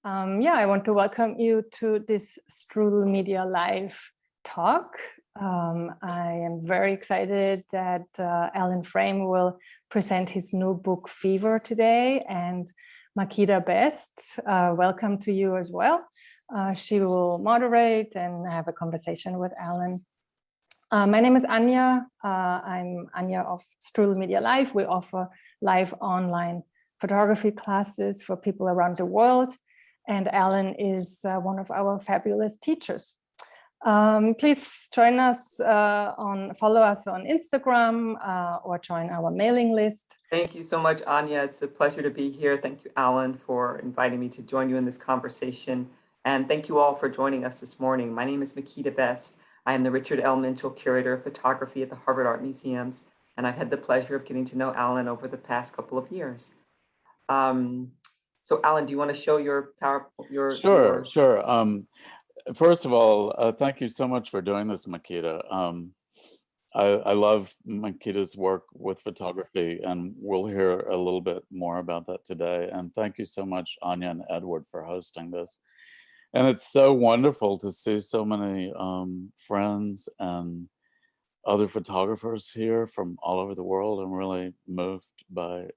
Yeah, I want to welcome you to this Strudel Media Live talk. I am very excited that Alan Frame will present his new book, Fever, today, and Makeda Best, welcome to you as well. She will moderate and have a conversation with Alan. My name is Anja. I'm Anja of StrudelmediaLive. We offer live online photography classes for people around the world. And Alan is one of our fabulous teachers. Please join us follow us on Instagram or join our mailing list. Thank you so much, Anja. It's a pleasure to be here. Thank you, Alan, for inviting me to join you in this conversation. And thank you all for joining us this morning. My name is Makeda Best. I am the Richard L. Minchell Curator of Photography at the Harvard Art Museums, and I've had the pleasure of getting to know Alan over the past couple of years. So, Alan, do you want to show your PowerPoint? Sure. First of all, thank you so much for doing this, Makeda. I love Makeda's work with photography, and we'll hear a little bit more about that today. And thank you so much, Anja and Edward, for hosting this. And it's so wonderful to see so many friends and other photographers here from all over the world. I'm really moved by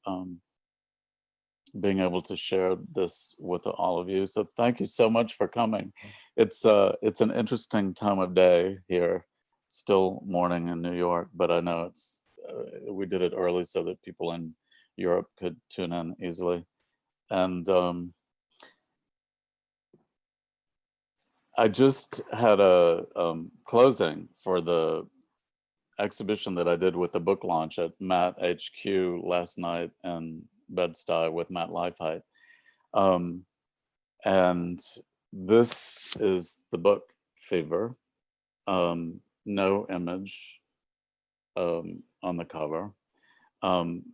being able to share this with all of you. So thank you so much for coming. It's an interesting time of day here, still morning in New York, but I know it's we did it early so that people in Europe could tune in easily. And I just had a closing for the exhibition that I did with the book launch at Matt HQ last night in Bed-Stuy with Matt Lifehite. And this is the book, Fever. No image on the cover. I'm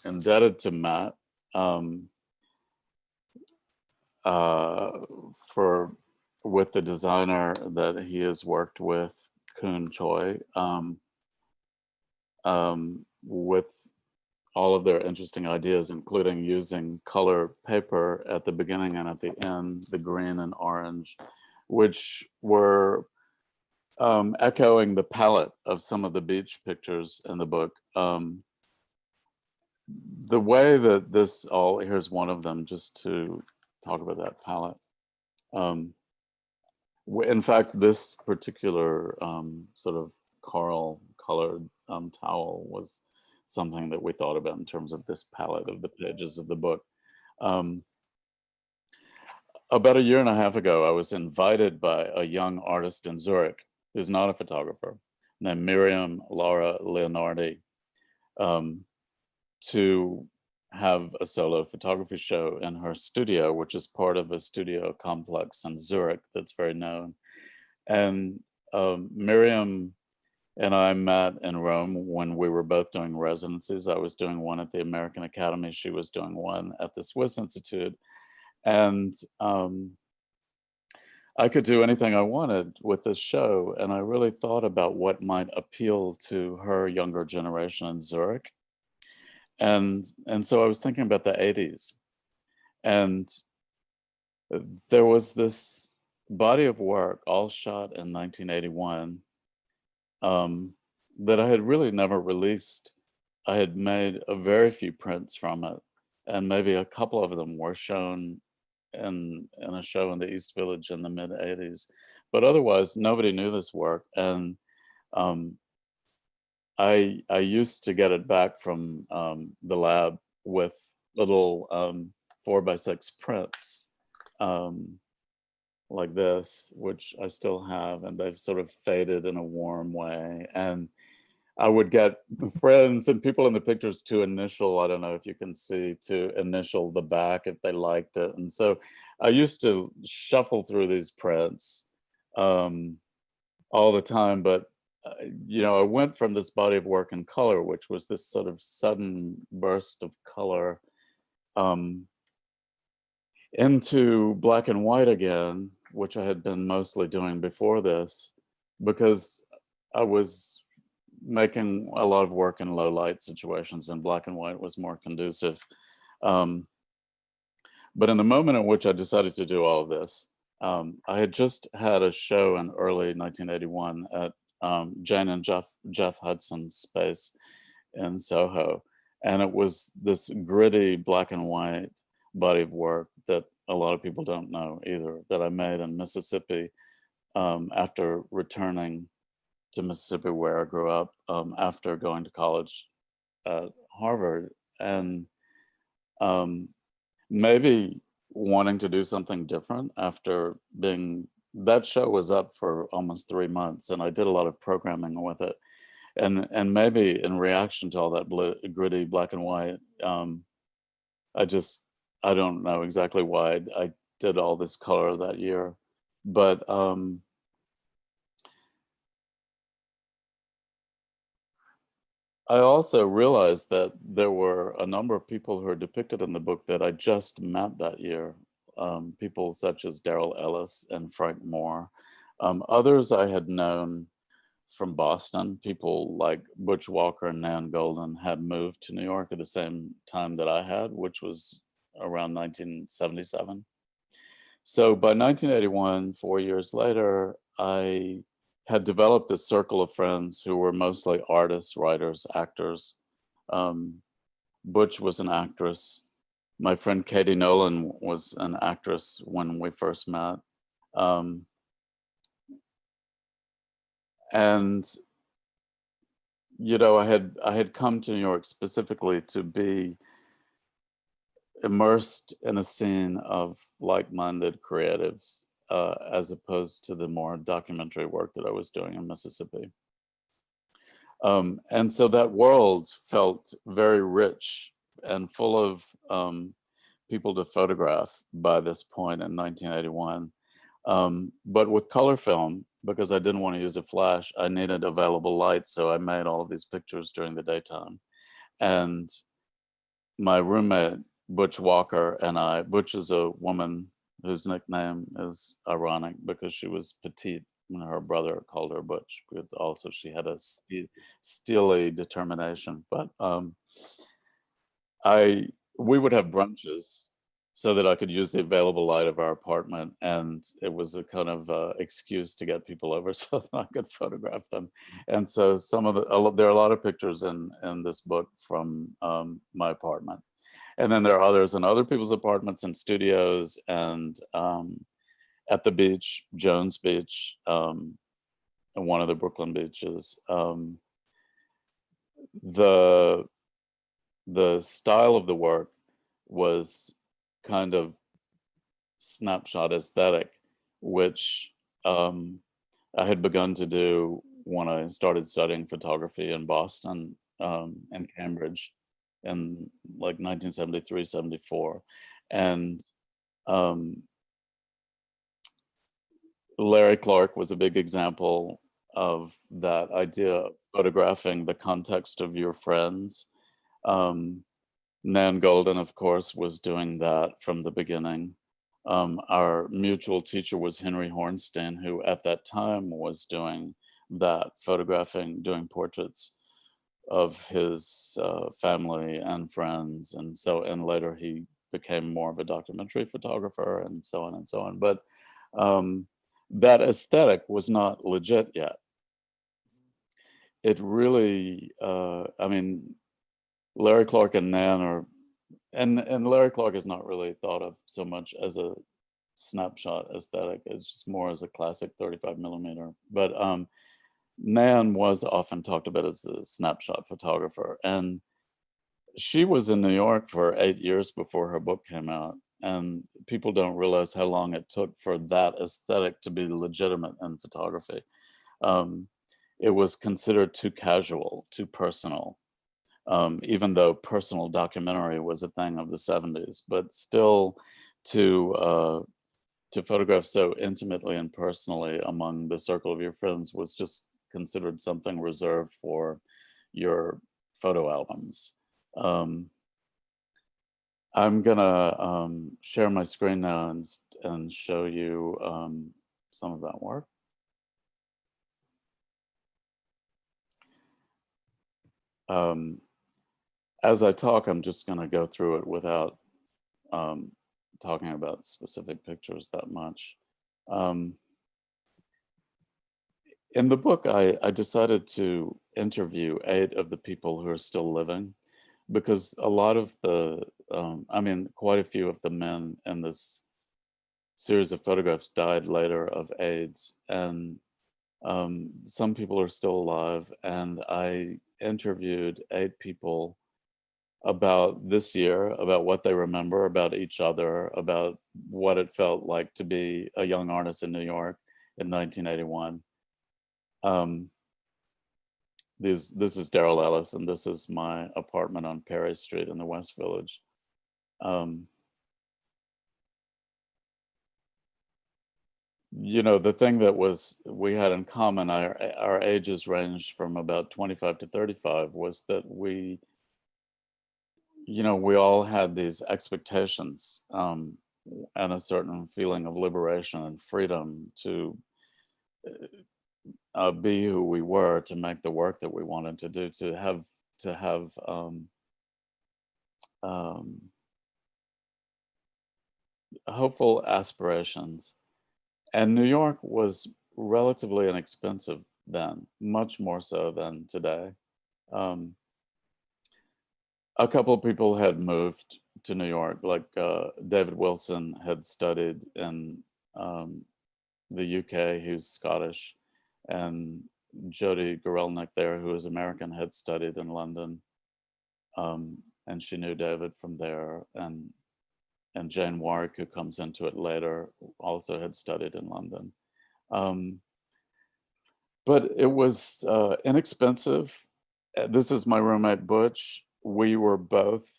indebted to Matt with the designer that he has worked with, Kun Choi, with all of their interesting ideas, including using color paper at the beginning and at the end, the green and orange, which were echoing the palette of some of the beach pictures in the book. The way that this all, here's one of them, just to talk about that palette. In fact, this particular sort of coral colored towel was something that we thought about in terms of this palette of the pages of the book. About a year and a half ago, I was invited by a young artist in Zurich who's not a photographer, named Miriam Laura Leonardi, to have a solo photography show in her studio, which is part of a studio complex in Zurich that's very known. And Miriam and I met in Rome when we were both doing residencies. I was doing one at the American Academy. She was doing one at the Swiss Institute. And I could do anything I wanted with this show. And I really thought about what might appeal to her younger generation in Zurich. And so I was thinking about the 80s. And there was this body of work all shot in 1981 that I had really never released. I had made a very few prints from it, and maybe a couple of them were shown in a show in the East Village in the mid 80s. But otherwise, nobody knew this work. And I used to get it back from the lab with little 4x6 prints like this, which I still have, and they've sort of faded in a warm way. And I would get friends and people in the pictures to initial, I don't know if you can see, to initial the back if they liked it. And so I used to shuffle through these prints all the time, but I went from this body of work in color, which was this sort of sudden burst of color, into black and white again, which I had been mostly doing before this, because I was making a lot of work in low light situations and black and white was more conducive. But in the moment in which I decided to do all of this, I had just had a show in early 1981 at Jane and Jeff Hudson's space in Soho. And it was this gritty black and white body of work that a lot of people don't know either, that I made in Mississippi after returning to Mississippi, where I grew up, after going to college at Harvard. And maybe wanting to do something different after that show was up for almost 3 months, and I did a lot of programming with it. And maybe in reaction to all that gritty black and white, I don't know exactly why I did all this color that year, but I also realized that there were a number of people who are depicted in the book that I just met that year, people such as Daryl Ellis and Frank Moore. Others I had known from Boston. People like Butch Walker and Nan Golden had moved to New York at the same time that I had, which was around 1977. So by 1981, 4 years later, I had developed a circle of friends who were mostly artists, writers, actors. Butch was an actress. My friend Katie Nolan was an actress when we first met. And you know, I had come to New York specifically to be immersed in a scene of like-minded creatives, as opposed to the more documentary work that I was doing in Mississippi. And so that world felt very rich and full of people to photograph by this point in 1981. But with color film, because I didn't want to use a flash, I needed available light. So I made all of these pictures during the daytime. And my roommate, Butch Walker, and Butch is a woman whose nickname is ironic because she was petite when her brother called her Butch, but also she had a steely determination. But we would have brunches so that I could use the available light of our apartment, and it was a kind of excuse to get people over so that I could photograph them. And so there are a lot of pictures in this book from my apartment. And then there are others in other people's apartments and studios, and at the beach, Jones Beach, one of the Brooklyn beaches. The style of the work was kind of snapshot aesthetic, which I had begun to do when I started studying photography in Boston and Cambridge in like 1973, 74. And Larry Clark was a big example of that idea of photographing the context of your friends. Nan Golden, of course, was doing that from the beginning. Our mutual teacher was Henry Hornstein, who at that time was doing that, doing portraits of his family and friends. And later he became more of a documentary photographer and so on and so on. But that aesthetic was not legit yet. It really, Larry Clark and Nan and Larry Clark is not really thought of so much as a snapshot aesthetic. It's just more as a classic 35 millimeter. But Nan was often talked about as a snapshot photographer. And she was in New York for 8 years before her book came out. And people don't realize how long it took for that aesthetic to be legitimate in photography. It was considered too casual, too personal. Even though personal documentary was a thing of the 70s, but still to photograph so intimately and personally among the circle of your friends was just considered something reserved for your photo albums. I'm gonna share my screen now and show you some of that work. As I talk, I'm just going to go through it without talking about specific pictures that much. In the book, I decided to interview 8 of the people who are still living, because a lot of the, I mean, quite a few of the men in this series of photographs died later of AIDS, and some people are still alive. And I interviewed 8 people about this year, about what they remember, about each other, about what it felt like to be a young artist in New York in 1981. This is Daryl Ellis, and this is my apartment on Perry Street in the West Village. You know, the thing that we had in common, our ages ranged from about 25 to 35, was that we, you know, we all had these expectations and a certain feeling of liberation and freedom to be who we were, to make the work that we wanted to do, to have hopeful aspirations. And New York was relatively inexpensive then, much more so than today. A couple of people had moved to New York, like David Wilson had studied in the UK, who's Scottish, and Jody Gorelnik there, who is American, had studied in London, and she knew David from there, and Jane Warwick, who comes into it later, also had studied in London. But it was inexpensive. This is my roommate, Butch. We were both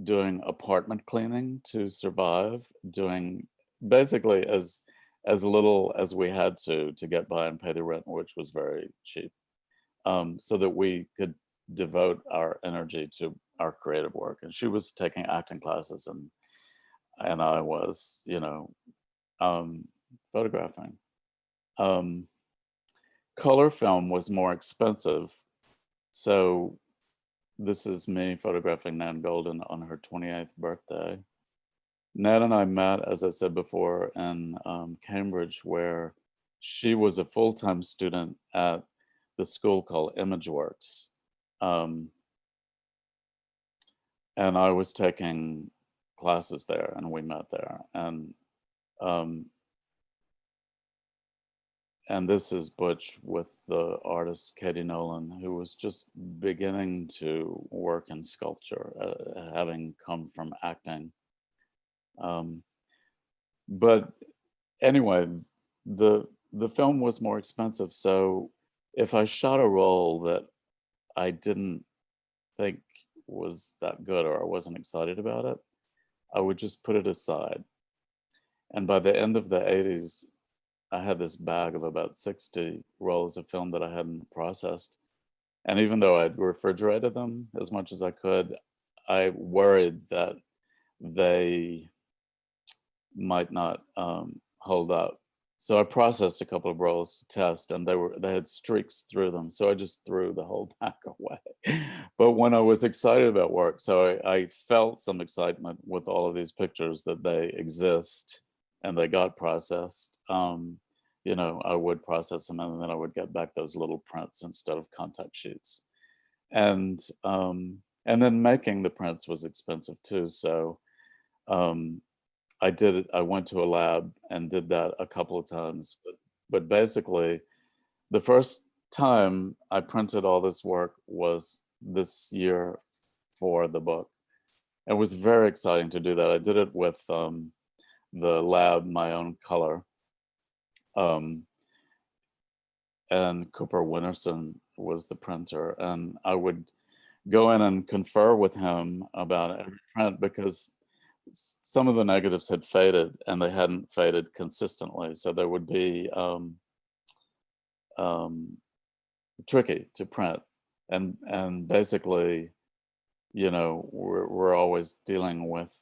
doing apartment cleaning to survive, doing basically as little as we had to get by and pay the rent, which was very cheap, so that we could devote our energy to our creative work. And she was taking acting classes, and I was, you know, photographing. Color film was more expensive. So this is me photographing Nan Golden on her 28th birthday. Nan and I met, as I said before, in Cambridge, where she was a full-time student at the school called ImageWorks. And I was taking classes there, and we met there. And this is Butch with the artist Katie Nolan, who was just beginning to work in sculpture, having come from acting. But anyway, the film was more expensive. So if I shot a roll that I didn't think was that good, or I wasn't excited about it, I would just put it aside. And by the end of the 80s, I had this bag of about 60 rolls of film that I hadn't processed. And even though I'd refrigerated them as much as I could, I worried that they might not hold up. So I processed a couple of rolls to test, and they had streaks through them. So I just threw the whole pack away. But when I was excited about work, so I felt some excitement with all of these pictures that they exist and they got processed. You know, I would process them, and then I would get back those little prints instead of contact sheets. And then making the prints was expensive too. So I went to a lab and did that a couple of times, but basically the first time I printed all this work was this year for the book. It was very exciting to do that. I did it with the lab, My Own Color, and Cooper Winterson was the printer, and I would go in and confer with him about every print, because some of the negatives had faded, and they hadn't faded consistently, so there would be tricky to print, and basically, you know, we're always dealing with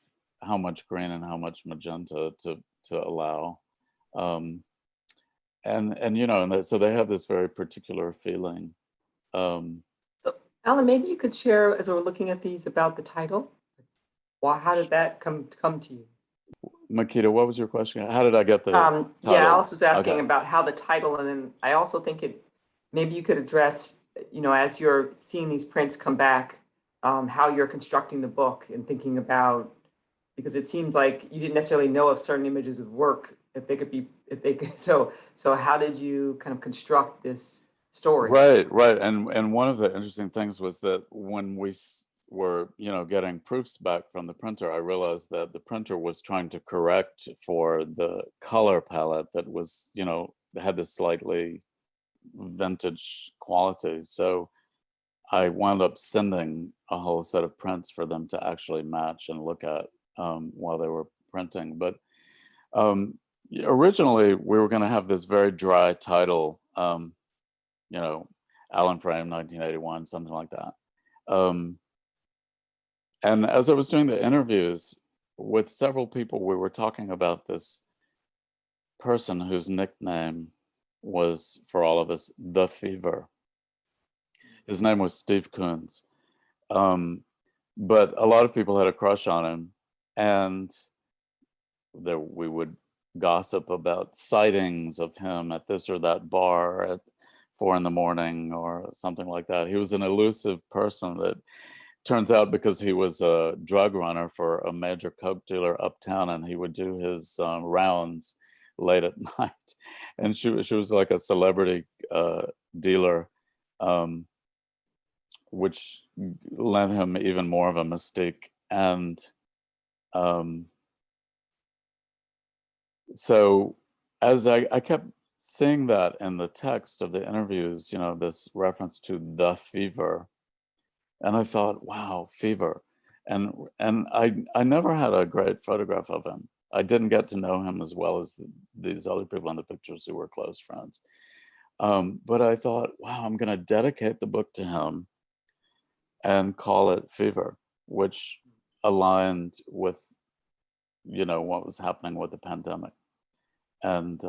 how much green and how much magenta to allow, and you know, and so they have this very particular feeling. So, Alan, maybe you could share, as we're looking at these, about the title. How did that come to you? Makeda, what was your question? How did I get the title? Yeah, Alice was asking Okay. about how the title, and then I also think maybe you could address, as you're seeing these prints come back, how you're constructing the book and thinking about, because it seems like you didn't necessarily know if certain images would work, so how did you kind of construct this story? Right. And one of the interesting things was that when we were, getting proofs back from the printer, I realized that the printer was trying to correct for the color palette that was, had this slightly vintage quality. So I wound up sending a whole set of prints for them to actually match and look at while they were printing. But originally we were going to have this very dry title, Alan Frame, 1981, something like that. And as I was doing the interviews with several people, we were talking about this person whose nickname was, for all of us, The Fever. His name was Steve Koons. But a lot of people had a crush on him, and we would gossip about sightings of him at this or that bar at 4 a.m. or something like that. He was an elusive person that turns out, because he was a drug runner for a major coke dealer uptown, and he would do his rounds late at night. And she was like a celebrity dealer, which lent him even more of a mystique. And so as I kept seeing that in the text of the interviews, this reference to the fever, and I thought, wow, fever. And I never had a great photograph of him. I didn't get to know him as well as these other people in the pictures who were close friends. But I thought, wow, I'm going to dedicate the book to him and call it Fever, which aligned with, what was happening with the pandemic. And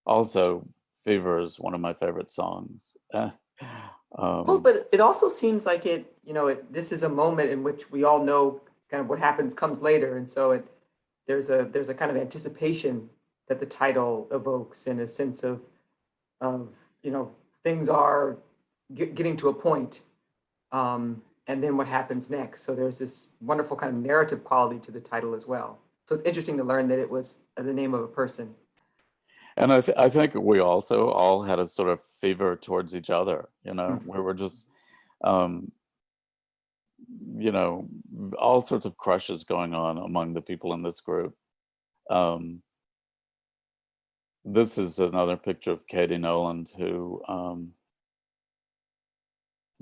also, Fever is one of my favorite songs. Well, but it also seems like this is a moment in which we all know kind of what happens comes later, and so there's a kind of anticipation that the title evokes, in a sense of things are getting to a point, and then what happens next. So there's this wonderful kind of narrative quality to the title as well. So it's interesting to learn that it was the name of a person. And I think we also all had a sort of fever towards each other, Mm-hmm. we were just, all sorts of crushes going on among the people in this group. This is another picture of Katie Noland, who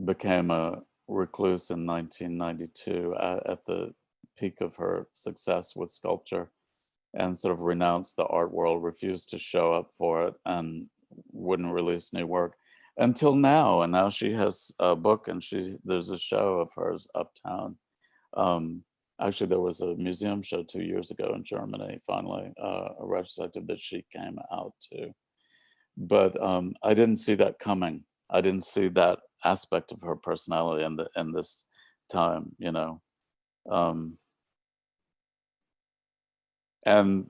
became a recluse in 1992 at the peak of her success with sculpture, and sort of renounced the art world, refused to show up for it, and wouldn't release new work until now. And now she has a book, and there's a show of hers uptown. Actually, there was a museum show 2 years ago in Germany, finally, a retrospective that she came out to. But I didn't see that coming. I didn't see that aspect of her personality in this time, And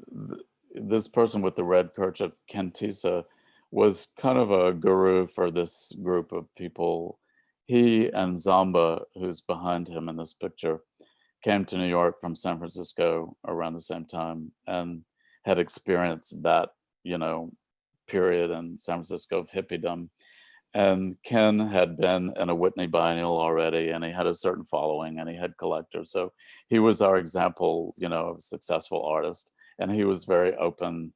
this person with the red kerchief, Kentisa, was kind of a guru for this group of people. He and Zamba, who's behind him in this picture, came to New York from San Francisco around the same time and had experienced that, period in San Francisco of hippiedom. And Ken had been in a Whitney biennial already, and he had a certain following, and he had collectors. So he was our example, of a successful artist, and he was very open,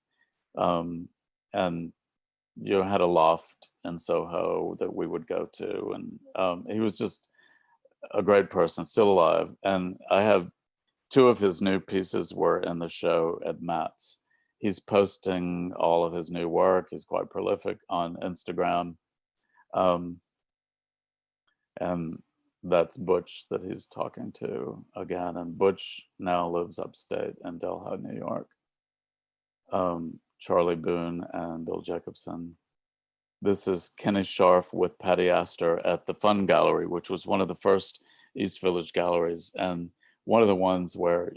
and had a loft in Soho that we would go to, and he was just a great person, still alive. And I have 2 of his new pieces were in the show at Matt's. He's posting all of his new work. He's quite prolific on Instagram. And that's Butch that he's talking to again. And Butch now lives upstate in Delhi, New York. Charlie Boone and Bill Jacobson. This is Kenny Scharf with Patty Astor at the Fun Gallery, which was one of the first East Village galleries, and one of the ones where,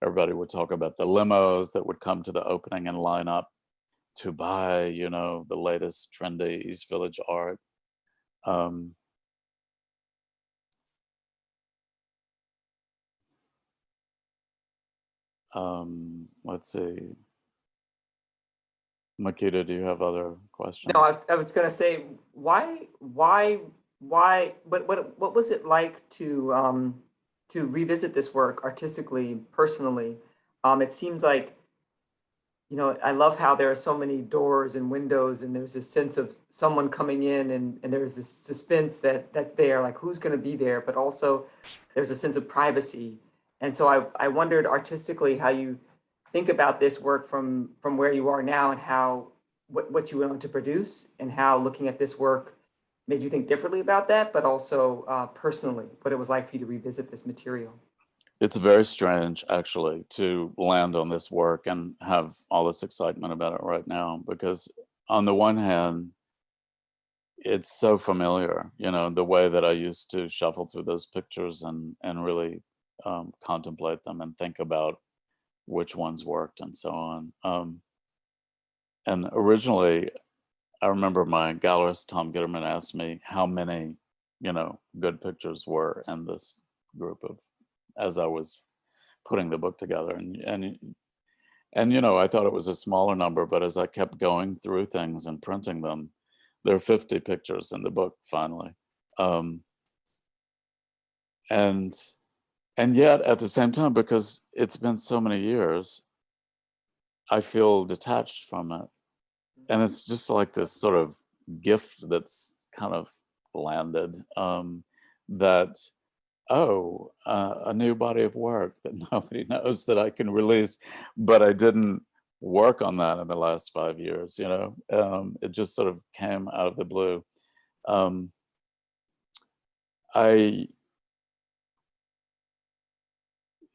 everybody would talk about the limos that would come to the opening and line up to buy, you know, the latest trendy East Village art. Let's see. Makeda, do you have other questions? No, I was going to say, what was it like to revisit this work artistically, personally? It seems like, you know, I love how there are so many doors and windows, and there's this sense of someone coming in, and there's this suspense that's there, like who's going to be there, but also there's a sense of privacy. And so I wondered artistically how you think about this work from where you are now, and how what you went on to produce, and how looking at this work made you think differently about that, but also personally, what it was like for you to revisit this material. It's very strange, actually, to land on this work and have all this excitement about it right now, because on the one hand, it's so familiar, you know, the way that I used to shuffle through those pictures and really contemplate them and think about which ones worked and so on. And originally, I remember my gallerist, Tom Gitterman, asked me how many, you know, good pictures were in this group of, as I was putting the book together. And you know, I thought it was a smaller number, but as I kept going through things and printing them, there are 50 pictures in the book finally. And yet at the same time, because it's been so many years, I feel detached from it. And it's just like this sort of gift that's kind of landed, that, oh, a new body of work that nobody knows that I can release, but I didn't work on that in the last 5 years, you know? It just sort of came out of the blue.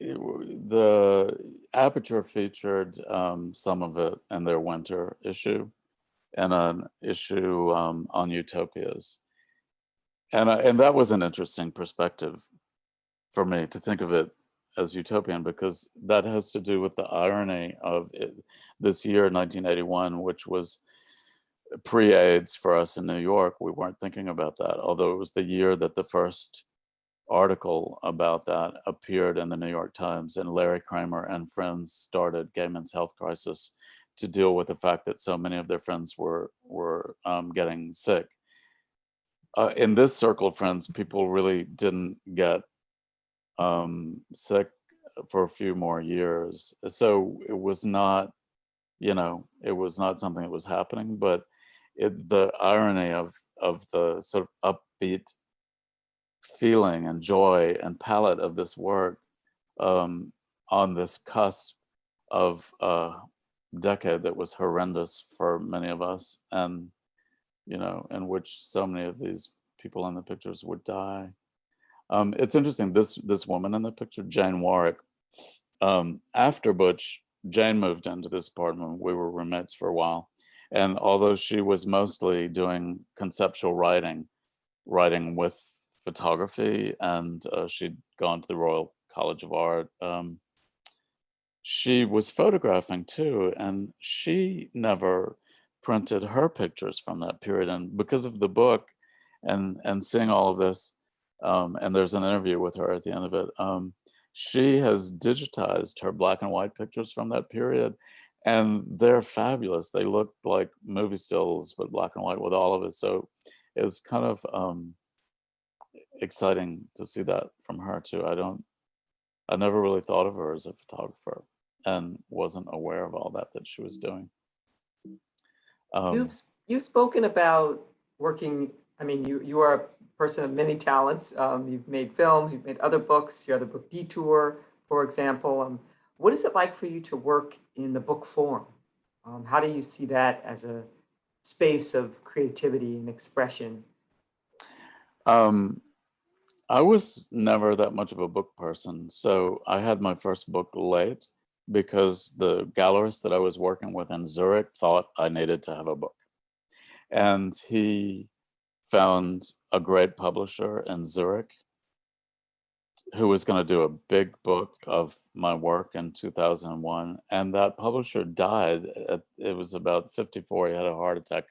The Aperture featured some of it in their winter issue, and an issue on utopias. And that was an interesting perspective for me, to think of it as utopian, because that has to do with the irony of it, this year, 1981, which was pre-AIDS for us in New York. We weren't thinking about that, although it was the year that the first article about that appeared in the New York Times, and Larry Kramer and friends started Gay Men's Health Crisis to deal with the fact that so many of their friends were getting sick. In this circle of friends, people really didn't get sick for a few more years. So it was not, you know, it was not something that was happening, but the irony of the sort of upbeat feeling and joy and palette of this work on this cusp of a decade that was horrendous for many of us, and, you know, in which so many of these people in the pictures would die. It's interesting, this woman in the picture, Jane Warwick, after Butch, Jane moved into this apartment. We were roommates for a while. And although she was mostly doing conceptual writing with photography, and she'd gone to the Royal College of Art, she was photographing too, and she never printed her pictures from that period. And because of the book and seeing all of this, and there's an interview with her at the end of it, she has digitized her black and white pictures from that period, and they're fabulous. They look like movie stills, but black and white with all of it. So it was kind of exciting to see that from her too. I never really thought of her as a photographer, and wasn't aware of all that she was doing. You've spoken about working. I mean, you are a person of many talents. You've made films, you've made other books. Your other book, Detour, for example. What is it like for you to work in the book form? How do you see that as a space of creativity and expression? I was never that much of a book person, so I had my first book late because the gallerist that I was working with in Zurich thought I needed to have a book. And he found a great publisher in Zurich who was going to do a big book of my work in 2001, and that publisher died. It was about 54. He had a heart attack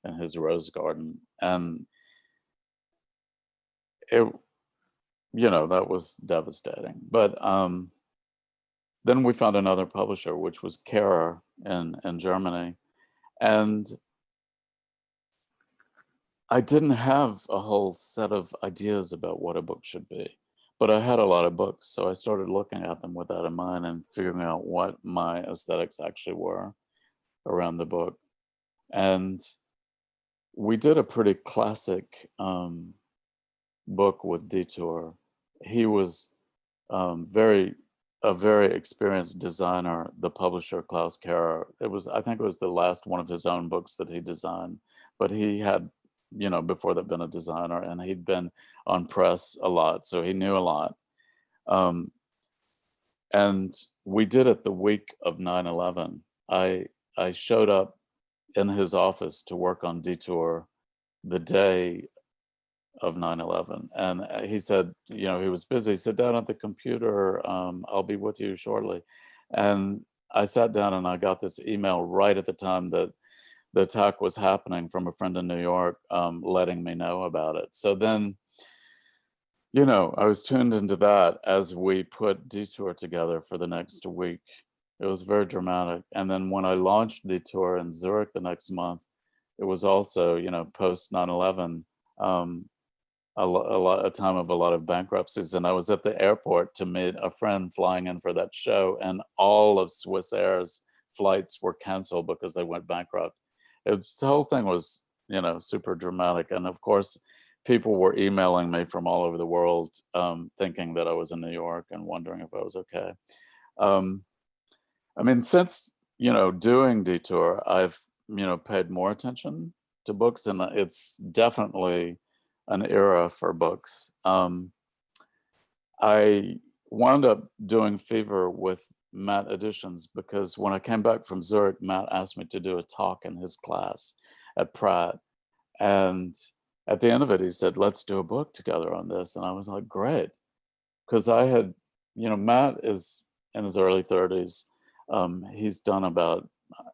in his rose garden, and it, that was devastating. But then we found another publisher, which was Kara in Germany, and I didn't have a whole set of ideas about what a book should be, but I had a lot of books. So I started looking at them with that in mind and figuring out what my aesthetics actually were around the book. And we did a pretty classic book with Detour. He was a very experienced designer, the publisher, Klaus Kara. I think it was the last one of his own books that he designed, but he had, before that, been a designer, and he'd been on press a lot, so he knew a lot. And we did it the week of 9/11. I showed up in his office to work on Detour the day of 9/11, and he said, he was busy. Sit down at the computer. I'll be with you shortly. And I sat down, and I got this email right at the time that the attack was happening from a friend in New York, letting me know about it. So then, I was tuned into that as we put Detour together for the next week. It was very dramatic. And then when I launched Detour in Zurich the next month, it was also, post 9/11, a time of a lot of bankruptcies. And I was at the airport to meet a friend flying in for that show, and all of Swiss Air's flights were canceled because they went bankrupt. The whole thing was, super dramatic. And of course, people were emailing me from all over the world, thinking that I was in New York and wondering if I was okay. Since, doing Detour, I've, paid more attention to books, and it's definitely an era for books. I wound up doing Fever with Matt Editions because when I came back from Zurich, Matt asked me to do a talk in his class at Pratt. And at the end of it, he said, let's do a book together on this. And I was like, great. Because I had, Matt is in his early 30s. He's done about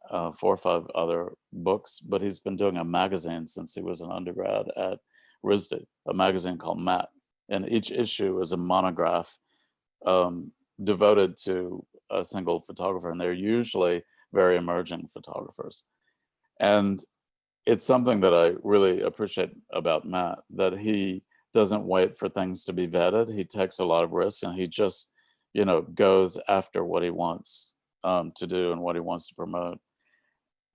4 or 5 other books, but he's been doing a magazine since he was an undergrad at RISD, a magazine called Matt. And each issue is a monograph devoted to a single photographer, and they're usually very emerging photographers. And it's something that I really appreciate about Matt, that he doesn't wait for things to be vetted. He takes a lot of risks, and he just, goes after what he wants to do and what he wants to promote.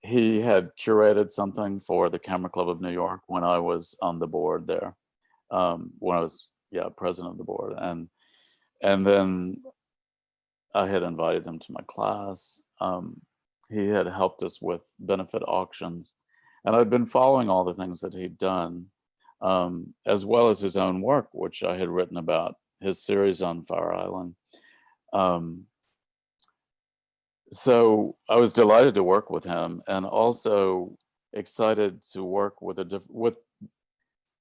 He had curated something for the Camera Club of New York when I was on the board there, when I was, president of the board. And then I had invited him to my class. He had helped us with benefit auctions. And I'd been following all the things that he'd done, as well as his own work, which I had written about, his series on Fire Island. So I was delighted to work with him, and also excited to work with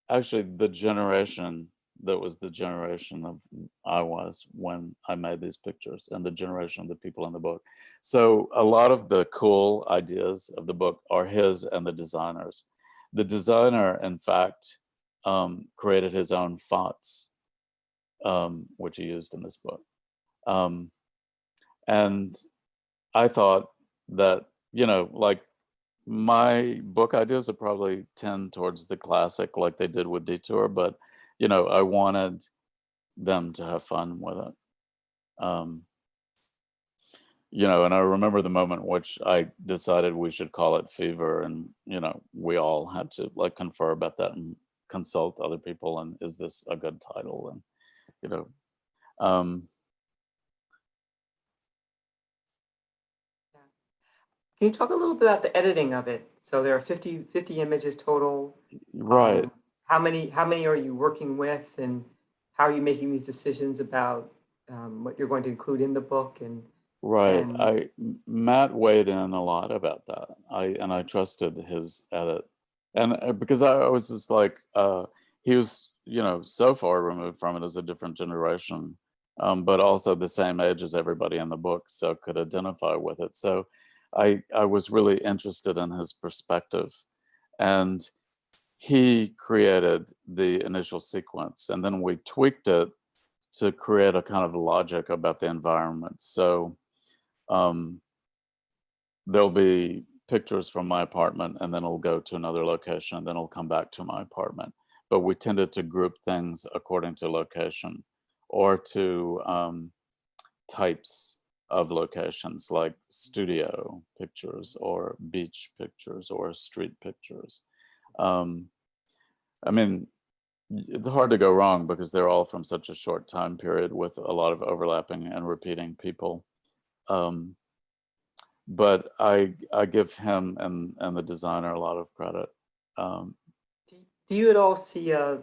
actually the generation that was the generation of I was when I made these pictures, and the generation of the people in the book. So a lot of the cool ideas of the book are his and the designers. The designer, in fact, created his own fonts, which he used in this book. And I thought that, like, my book ideas would probably tend towards the classic, like they did with Detour, but I wanted them to have fun with it. And I remember the moment in which I decided we should call it Fever, and we all had to confer about that and consult other people, and is this a good title? And Can you talk a little bit about the editing of it? So there are 50 images total. Right. How many are you working with, and how are you making these decisions about what you're going to include in the book? Right. Matt weighed in a lot about that. I trusted his edit, and because I was just like, he was so far removed from it as a different generation, but also the same age as everybody in the book, so could identify with it. So I was really interested in his perspective, and he created the initial sequence, and then we tweaked it to create a kind of logic about the environment. So there'll be pictures from my apartment, and then it'll go to another location, and then it'll come back to my apartment. But we tended to group things according to location, or to types of locations, like studio pictures or beach pictures or street pictures. I mean, it's hard to go wrong because they're all from such a short time period with a lot of overlapping and repeating people. But I give him and the designer a lot of credit. Do you at all see a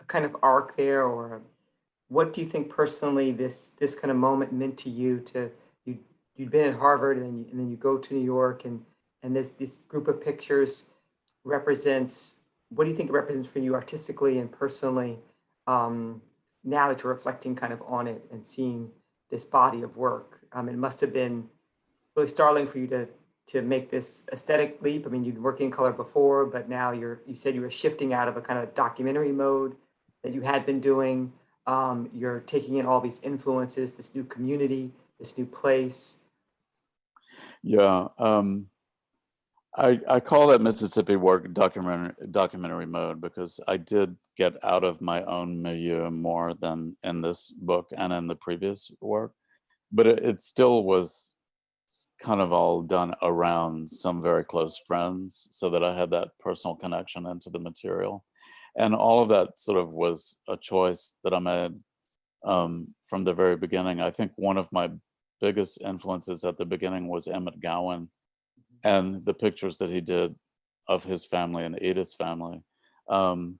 kind of arc there, or what do you think personally this kind of moment meant to you? You'd been at Harvard, and then you go to New York, and this group of pictures represents, what do you think it represents for you artistically and personally, now that you're reflecting kind of on it and seeing this body of work? It must have been really startling for you to make this aesthetic leap. I mean, you'd been working in color before, but now you said you were shifting out of a kind of documentary mode that you had been doing. You're taking in all these influences, this new community, this new place. Yeah, I call that Mississippi work documentary mode because I did get out of my own milieu more than in this book and in the previous work, but it still was kind of all done around some very close friends, so that I had that personal connection into the material. And all of that sort of was a choice that I made from the very beginning. I think one of my biggest influences at the beginning was Emmett Gowan and the pictures that he did of his family and Edith's family. Arbus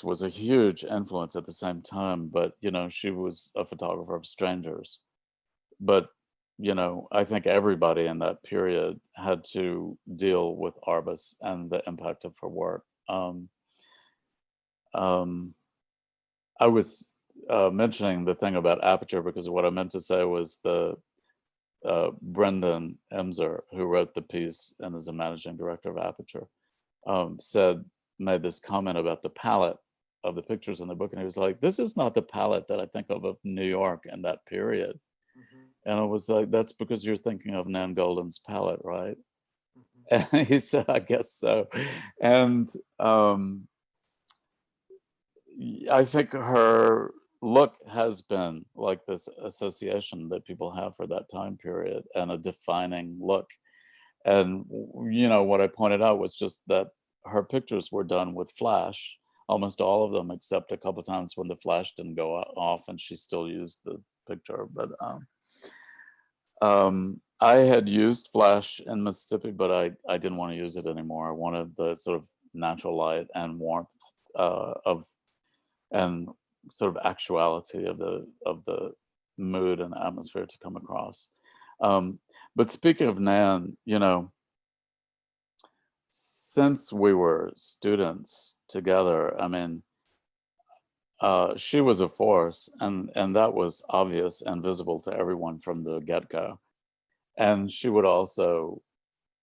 was a huge influence at the same time, but she was a photographer of strangers. But I think everybody in that period had to deal with Arbus and the impact of her work. I was mentioning the thing about Aperture because what I meant to say was the Brendan Emser, who wrote the piece and is a managing director of Aperture, made this comment about the palette of the pictures in the book, and he was like, "This is not the palette that I think of New York in that period." And I was like, "That's because you're thinking of Nan Goldin's palette, right?" And he said, "I guess so." And I think her look has been like this association that people have for that time period and a defining look. And, what I pointed out was just that her pictures were done with flash, almost all of them, except a couple times when the flash didn't go off and she still used the picture. But I had used flash in Mississippi, but I didn't want to use it anymore. I wanted the sort of natural light and warmth and sort of actuality of the mood and atmosphere to come across. But speaking of Nan, since we were students together, I mean, she was a force, and that was obvious and visible to everyone from the get-go. And she would also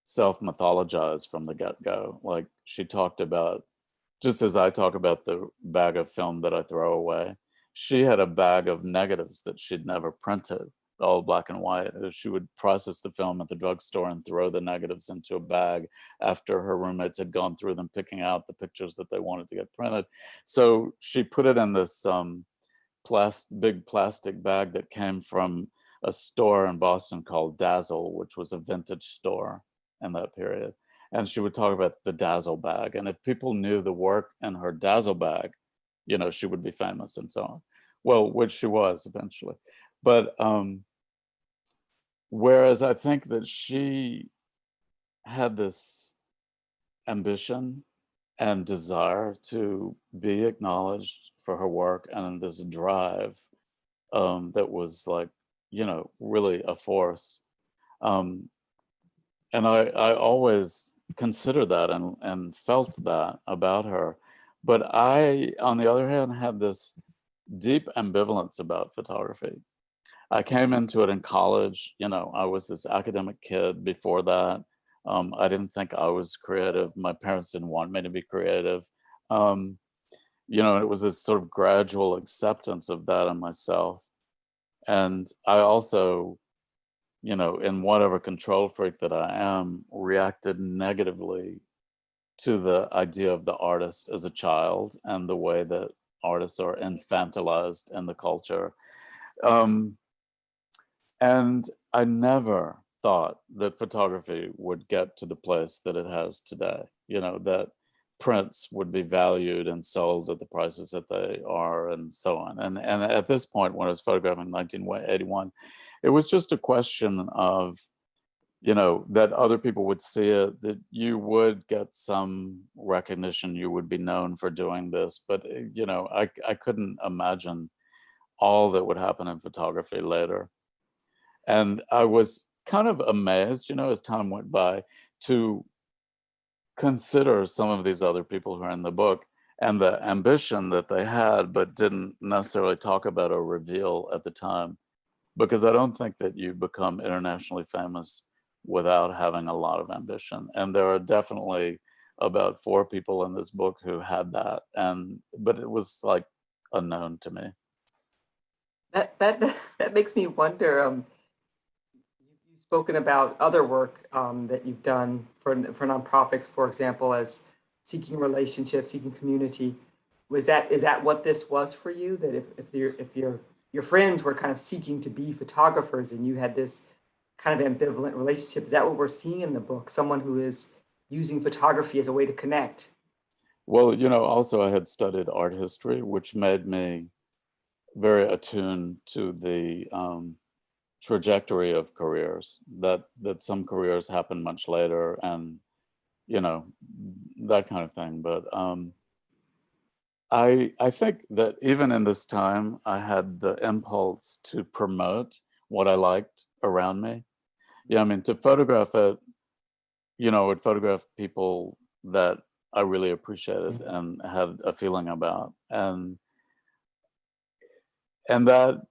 self-mythologize from the get-go. Like, she talked about, just as I talk about the bag of film that I throw away, she had a bag of negatives that she'd never printed, all black and white. She would process the film at the drugstore and throw the negatives into a bag after her roommates had gone through them, picking out the pictures that they wanted to get printed. So she put it in this big plastic bag that came from a store in Boston called Dazzle, which was a vintage store in that period. And she would talk about the Dazzle bag. And if people knew the work in her Dazzle bag, she would be famous and so on. Well, which she was eventually. But whereas I think that she had this ambition and desire to be acknowledged for her work, and this drive that was like, really a force. And I always considered that and felt that about her. But I, on the other hand, had this deep ambivalence about photography. I came into it in college. You know, I was this academic kid before that. I didn't think I was creative. My parents didn't want me to be creative. Um, you know, it was this sort of gradual acceptance of that in myself. And I also, you know, in whatever control freak that I am, reacted negatively to the idea of the artist as a child and the way that artists are infantilized in the culture. Um, and I never thought that photography would get to the place that it has today, you know, that prints would be valued and sold at the prices that they are and so on. And at this point, when I was photographing in 1981, it was just a question of, you know, that other people would see it, that you would get some recognition, you would be known for doing this. But, you know, I couldn't imagine all that would happen in photography later. And I was kind of amazed, you know, as time went by, to consider some of these other people who are in the book and the ambition that they had, but didn't necessarily talk about or reveal at the time. Because I don't think that you become internationally famous without having a lot of ambition. And there are definitely about 4 people in this book who had that, but it was like unknown to me. That makes me wonder. You've spoken about other work that you've done for nonprofits, for example, as seeking relationships, seeking community. Is that what this was for you? That if your friends were kind of seeking to be photographers and you had this kind of ambivalent relationship, is that what we're seeing in the book? Someone who is using photography as a way to connect. Well, you know, also I had studied art history, which made me very attuned to the trajectory of careers, that some careers happen much later, and you know, that kind of thing. But I think that even in this time, I had the impulse to promote what I liked around me. Yeah, I mean, to photograph it, you know, I would photograph people that I really appreciated and had a feeling about, and that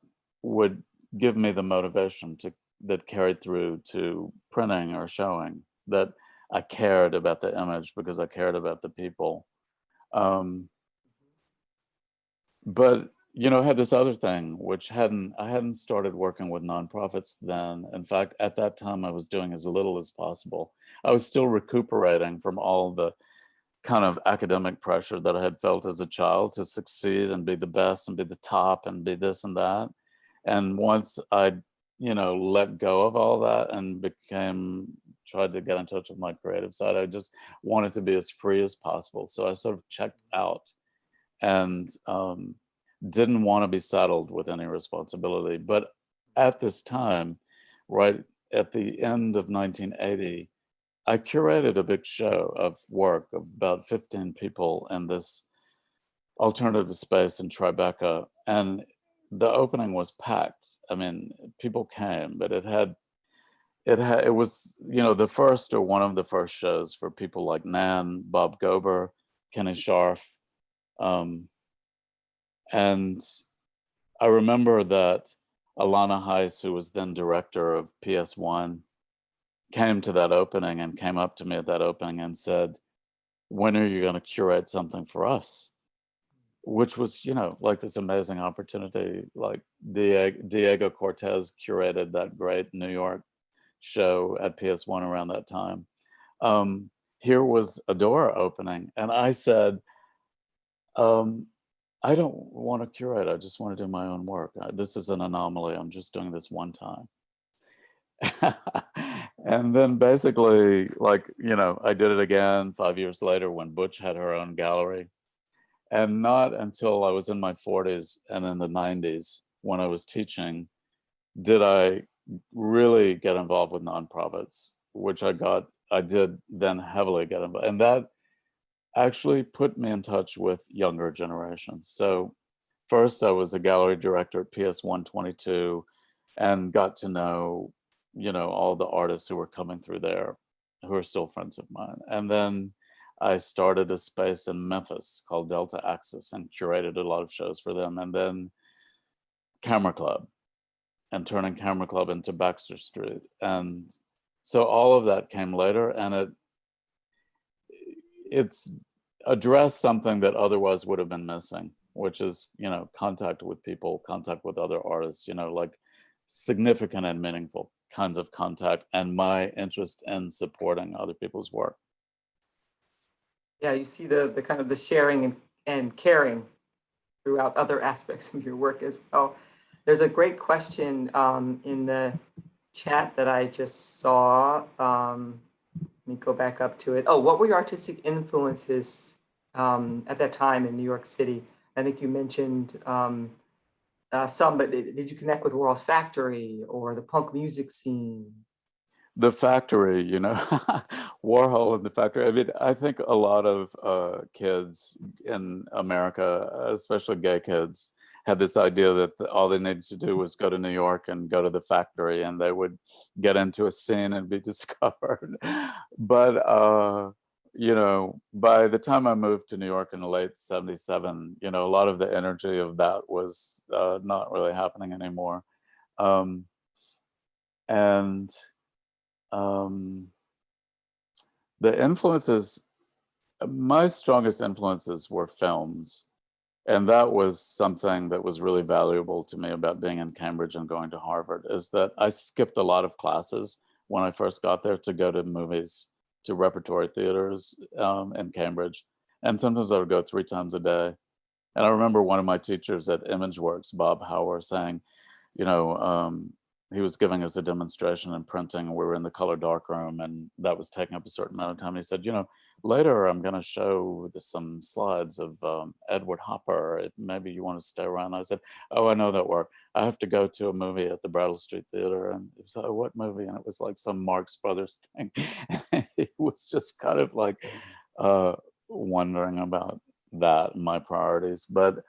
would give me the motivation to that carried through to printing or showing, that I cared about the image because I cared about the people. Um, but you know, I had this other thing which I hadn't started working with nonprofits then. In fact, at that time I was doing as little as possible. I was still recuperating from all the kind of academic pressure that I had felt as a child to succeed and be the best and be the top and be this and that. And once I, you know, let go of all that and tried to get in touch with my creative side, I just wanted to be as free as possible. So I sort of checked out and didn't want to be saddled with any responsibility. But at this time, right at the end of 1980, I curated a big show of work of about 15 people in this alternative space in Tribeca, and the opening was packed. I mean, people came, but it was, you know, the first or one of the first shows for people like Nan, Bob Gober, Kenny Scharf, um, and I remember that Alana Heiss, who was then director of PS1, came to that opening and came up to me at that opening and said, "When are you going to curate something for us?" Which was, you know, like this amazing opportunity. Like Diego Cortez curated that great New York show at PS1 around that time. Here was a door opening, and I said, um, I don't want to curate. I just want to do my own work. This is an anomaly. I'm just doing this one time. And then basically, like, you know, I did it again 5 years later when Butch had her own gallery. And not until I was in my 40s and in the 90s when I was teaching did I really get involved with nonprofits, which I did then heavily get involved. And that actually put me in touch with younger generations. So first I was a gallery director at PS 122 and got to know, you know, all the artists who were coming through there who are still friends of mine. And then I started a space in Memphis called Delta Axis and curated a lot of shows for them. And then Camera Club, and turning Camera Club into Baxter Street. And so all of that came later, and it's addressed something that otherwise would have been missing, which is, you know, contact with people, contact with other artists, you know, like significant and meaningful kinds of contact, and my interest in supporting other people's work. Yeah, you see the kind of the sharing and caring throughout other aspects of your work as well. There's a great question in the chat that I just saw. Let me go back up to it. Oh, what were your artistic influences at that time in New York City? I think you mentioned some, but did you connect with World's Factory or the punk music scene? The Factory, you know, Warhol and the Factory. I mean, I think a lot of kids in America, especially gay kids, had this idea that all they needed to do was go to New York and go to the Factory, and they would get into a scene and be discovered. But you know, by the time I moved to New York in the late '77, you know, a lot of the energy of that was not really happening anymore. And the influences, my strongest influences were films. And that was something that was really valuable to me about being in Cambridge and going to Harvard, is that I skipped a lot of classes when I first got there to go to movies, to repertory theaters in Cambridge. And sometimes I would go 3 times a day. And I remember one of my teachers at ImageWorks, Bob Hauer, saying, you know, he was giving us a demonstration in printing. We were in the color darkroom, and that was taking up a certain amount of time. He said, you know, later I'm going to show some slides of Edward Hopper. If maybe you want to stay around. I said, oh, I know that work. I have to go to a movie at the Brattle Street Theater. And he said, oh, what movie? And it was like some Marx Brothers thing. He was just kind of like wondering about that, my priorities. But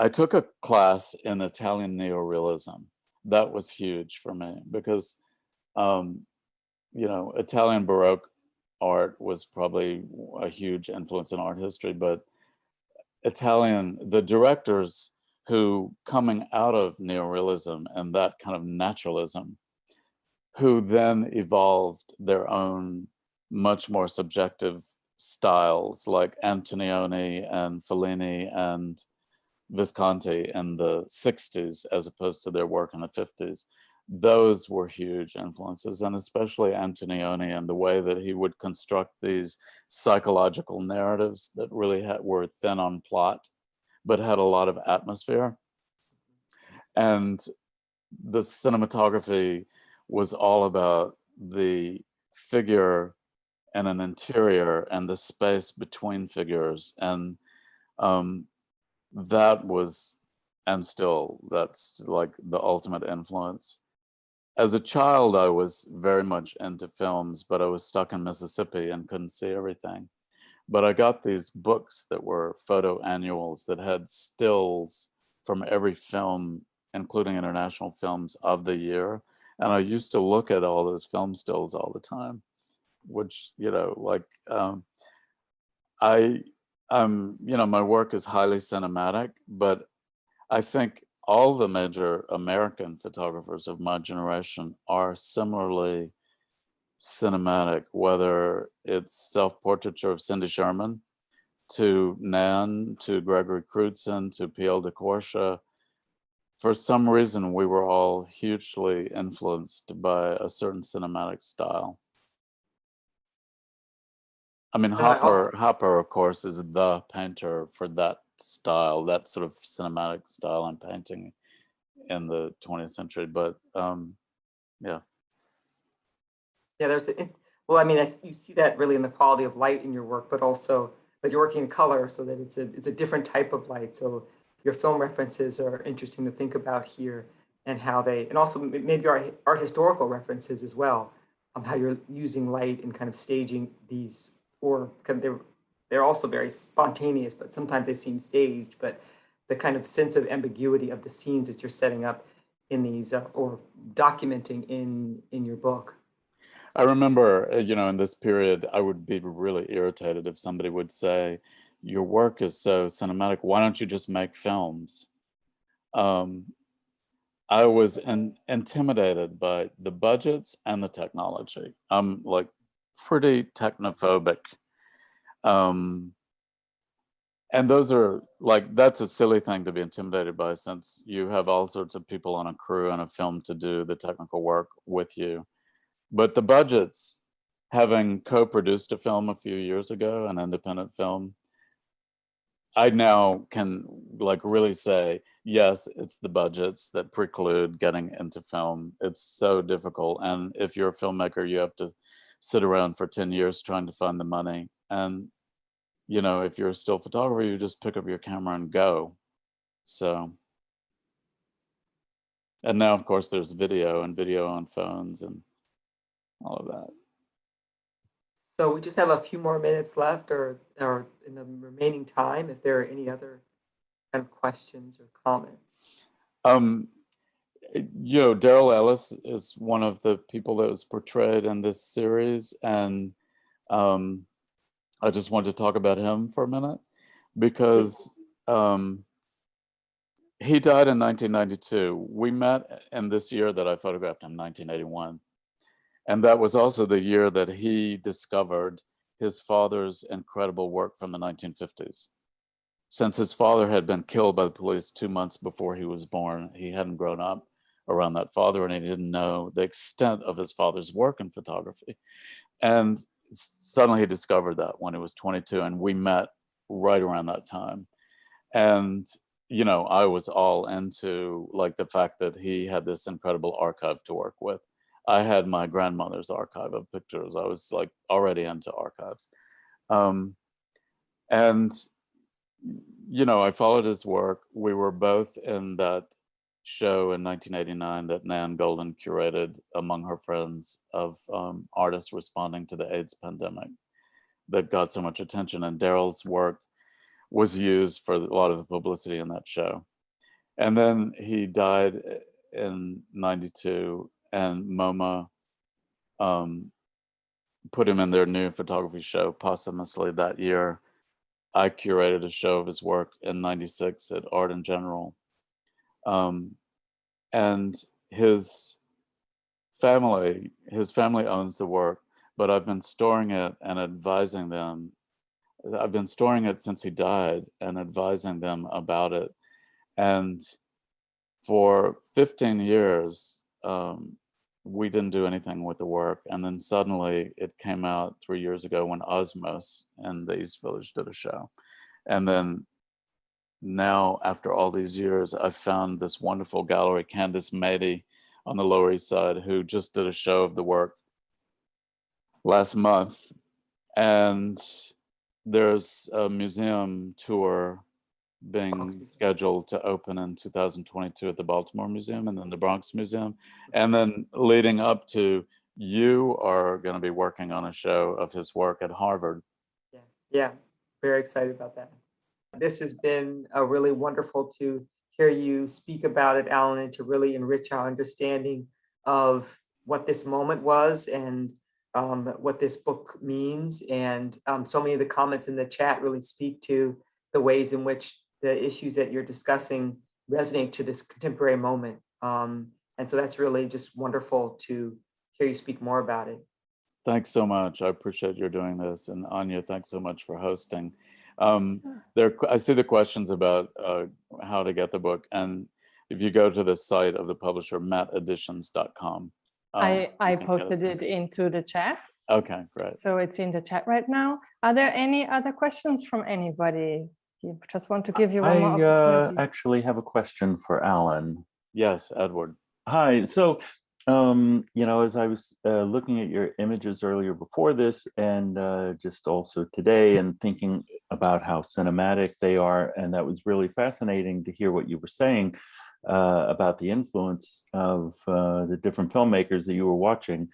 I took a class in Italian neorealism. That was huge for me because, you know, Italian Baroque art was probably a huge influence in art history, but the directors who, coming out of neorealism and that kind of naturalism, who then evolved their own much more subjective styles like Antonioni and Fellini and Visconti in the 60s as opposed to their work in the 50s. Those were huge influences, and especially Antonioni and the way that he would construct these psychological narratives that really were thin on plot, but had a lot of atmosphere. And the cinematography was all about the figure and an interior and the space between figures. And that was, and still, that's like the ultimate influence. As a child, I was very much into films, but I was stuck in Mississippi and couldn't see everything. But I got these books that were photo annuals that had stills from every film, including international films of the year. And I used to look at all those film stills all the time, which, you know, like, you know, my work is highly cinematic, but I think all the major American photographers of my generation are similarly cinematic, whether it's self-portraiture of Cindy Sherman, to Nan, to Gregory Crutzen, to P.L. de Corsia. For some reason, we were all hugely influenced by a certain cinematic style. I mean, Hopper, of course, is the painter for that style, that sort of cinematic style I'm painting in the 20th century. But yeah. Yeah, well, I mean, you see that really in the quality of light in your work, but also that you're working in color, so that it's a different type of light. So your film references are interesting to think about here, and how and also maybe art historical references as well, how you're using light and kind of staging these, or they're also very spontaneous, but sometimes they seem staged. But the kind of sense of ambiguity of the scenes that you're setting up in these or documenting in your book. I remember, you know, in this period, I would be really irritated if somebody would say, your work is so cinematic, why don't you just make films? I was intimidated by the budgets and the technology. I'm like pretty technophobic. And those are like, that's a silly thing to be intimidated by, since you have all sorts of people on a crew and a film to do the technical work with you. But the budgets, having co-produced a film a few years ago, an independent film, I now can like really say, yes, it's the budgets that preclude getting into film. It's so difficult. And if you're a filmmaker, you have to sit around for 10 years trying to find the money. And, you know, if you're a still photographer, you just pick up your camera and go. So, and now of course there's video and video on phones and all of that. So we just have a few more minutes left, or in the remaining time, if there are any other kind of questions or comments. You know, Daryl Ellis is one of the people that was portrayed in this series, and I just wanted to talk about him for a minute because he died in 1992. We met in this year that I photographed him, 1981. And that was also the year that he discovered his father's incredible work from the 1950s. Since his father had been killed by the police 2 months before he was born, he hadn't grown up around that father, and he didn't know the extent of his father's work in photography. And suddenly he discovered that when he was 22, and we met right around that time. And, you know, I was all into like the fact that he had this incredible archive to work with. I had my grandmother's archive of pictures. I was like already into archives. And, you know, I followed his work. We were both in that show in 1989 that Nan Golden curated among her friends of artists responding to the AIDS pandemic that got so much attention. And Daryl's work was used for a lot of the publicity in that show. And then he died in 92, and MoMA put him in their new photography show posthumously that year. I curated a show of his work in 96 at Art in General. And his family owns the work, but I've been storing it and advising them. I've been storing it since he died and advising them about it. And for 15 years, we didn't do anything with the work. And then suddenly it came out 3 years ago when Osmos and the East Village did a show. And then now, after all these years, I found this wonderful gallery, Candice Mady on the Lower East Side, who just did a show of the work last month. And there's a museum tour being scheduled to open in 2022 at the Baltimore Museum and then the Bronx Museum. And then leading up to, you are going to be working on a show of his work at Harvard. Yeah, very excited about that. This has been really wonderful to hear you speak about it, Alan, and to really enrich our understanding of what this moment was and what this book means. And so many of the comments in the chat really speak to the ways in which the issues that you're discussing resonate to this contemporary moment. And so that's really just wonderful to hear you speak more about it. Thanks so much. I appreciate your doing this. And Anya, thanks so much for hosting. I see the questions about how to get the book. And if you go to the site of the publisher, matteditions.com. I posted it into the chat. Okay, great. So it's in the chat right now. Are there any other questions from anybody? You just want to give you one more opportunity. I actually have a question for Alan. Yes, Edward. Hi. So, you know, as I was looking at your images earlier before this, and just also today, and thinking about how cinematic they are, and that was really fascinating to hear what you were saying about the influence of the different filmmakers that you were watching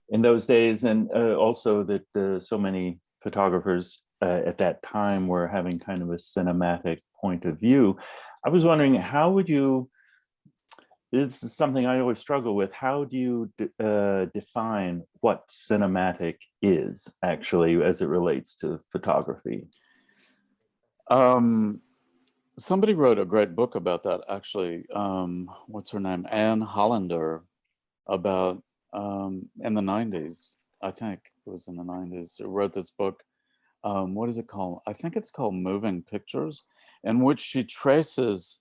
in those days, and also that so many photographers at that time were having kind of a cinematic point of view. I was wondering, how would you this is something I always struggle with. How do you define what cinematic is actually as it relates to photography? Somebody wrote a great book about that, actually. What's her name? Anne Hollander, about in the 90s, I think it was in the 90s, who wrote this book. What is it called? I think it's called Moving Pictures, in which she traces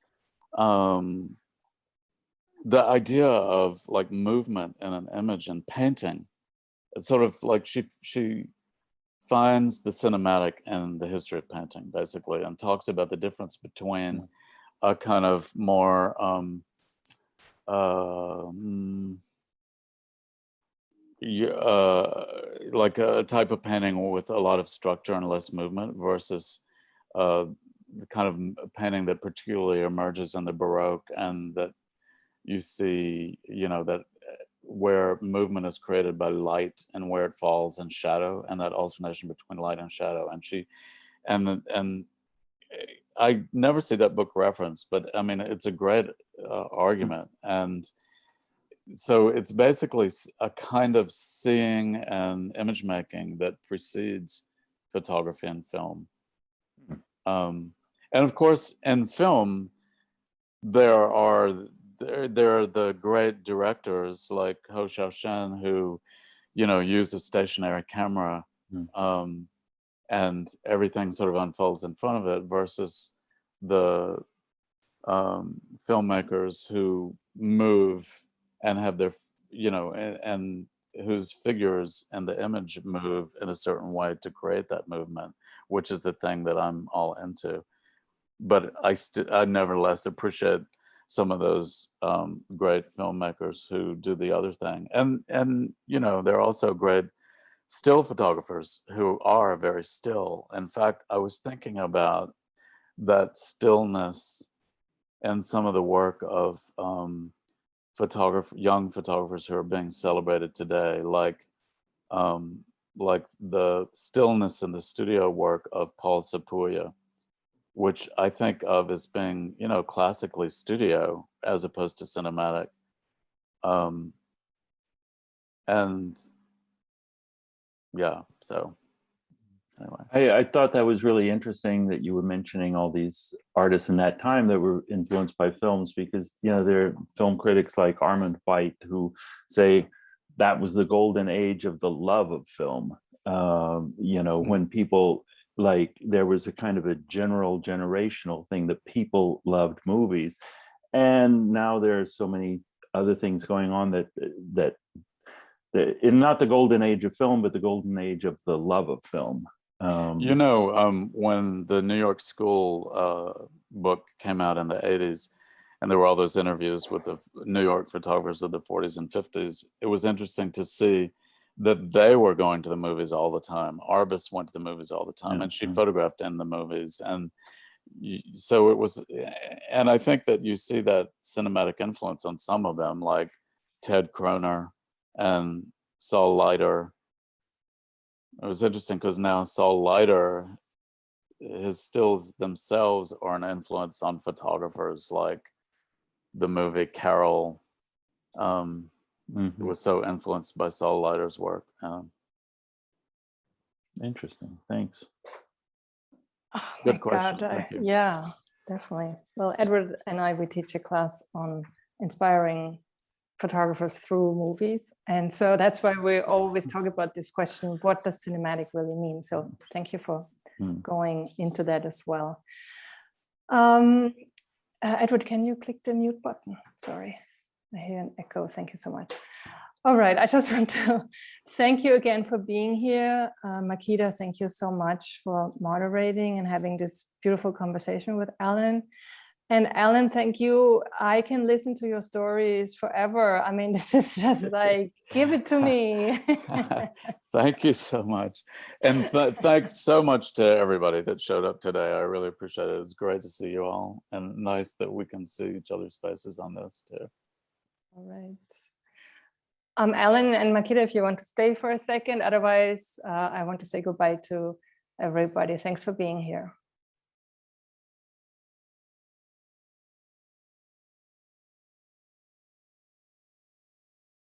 the idea of like movement in an image and painting. It's sort of like she finds the cinematic in the history of painting, basically, and talks about the difference between a kind of more like a type of painting with a lot of structure and less movement versus the kind of painting that particularly emerges in the Baroque, and that you see, you know, that where movement is created by light and where it falls and shadow, and that alternation between light and shadow. And she, and I never see that book referenced, but I mean, it's a great argument. And so it's basically a kind of seeing and image making that precedes photography and film. And of course, in film, there are the great directors like Ho Xiaoshen who, you know, use a stationary camera, and everything sort of unfolds in front of it, versus the filmmakers who move and have their, you know, and whose figures and the image move in a certain way to create that movement, which is the thing that I'm all into. But I nevertheless appreciate some of those great filmmakers who do the other thing. And you know, they're also great still photographers who are very still. In fact, I was thinking about that stillness in some of the work of young photographers who are being celebrated today, like the stillness in the studio work of Paul Sapuya, which I think of as being, you know, classically studio as opposed to cinematic. And yeah, so anyway. I thought that was really interesting that you were mentioning all these artists in that time that were influenced by films, because, you know, there are film critics like Armand White who say that was the golden age of the love of film. You know, when people, like, there was a kind of a general generational thing that people loved movies, and now there are so many other things going on that in not the golden age of film, but the golden age of the love of film. You know, when the New York School book came out in the 80s, and there were all those interviews with the New York photographers of the 40s and 50s, it was interesting to see that they were going to the movies all the time. Arbus went to the movies all the time, and she photographed in the movies. And so it was, and I think that you see that cinematic influence on some of them, like Ted Kroner and Saul Leiter. It was interesting because now Saul Leiter, his stills themselves are an influence on photographers, like the movie Carol. It was so influenced by Saul Leiter's work. Interesting. Thanks. Oh, good question. Thank you. Yeah, definitely. Well, Edward and I, we teach a class on inspiring photographers through movies, and so that's why we always talk about this question: what does cinematic really mean? So thank you for going into that as well. Edward, can you click the mute button? Sorry, I hear an echo. Thank you so much. All right, I just want to thank you again for being here. Makeda, thank you so much for moderating and having this beautiful conversation with Alan. And Alan, thank you. I can listen to your stories forever. I mean, this is just like, give it to me. Thank you so much. And thanks so much to everybody that showed up today. I really appreciate it. It's great to see you all, and nice that we can see each other's faces on this too. All right. Alan and Makeda, if you want to stay for a second, otherwise I want to say goodbye to everybody. Thanks for being here.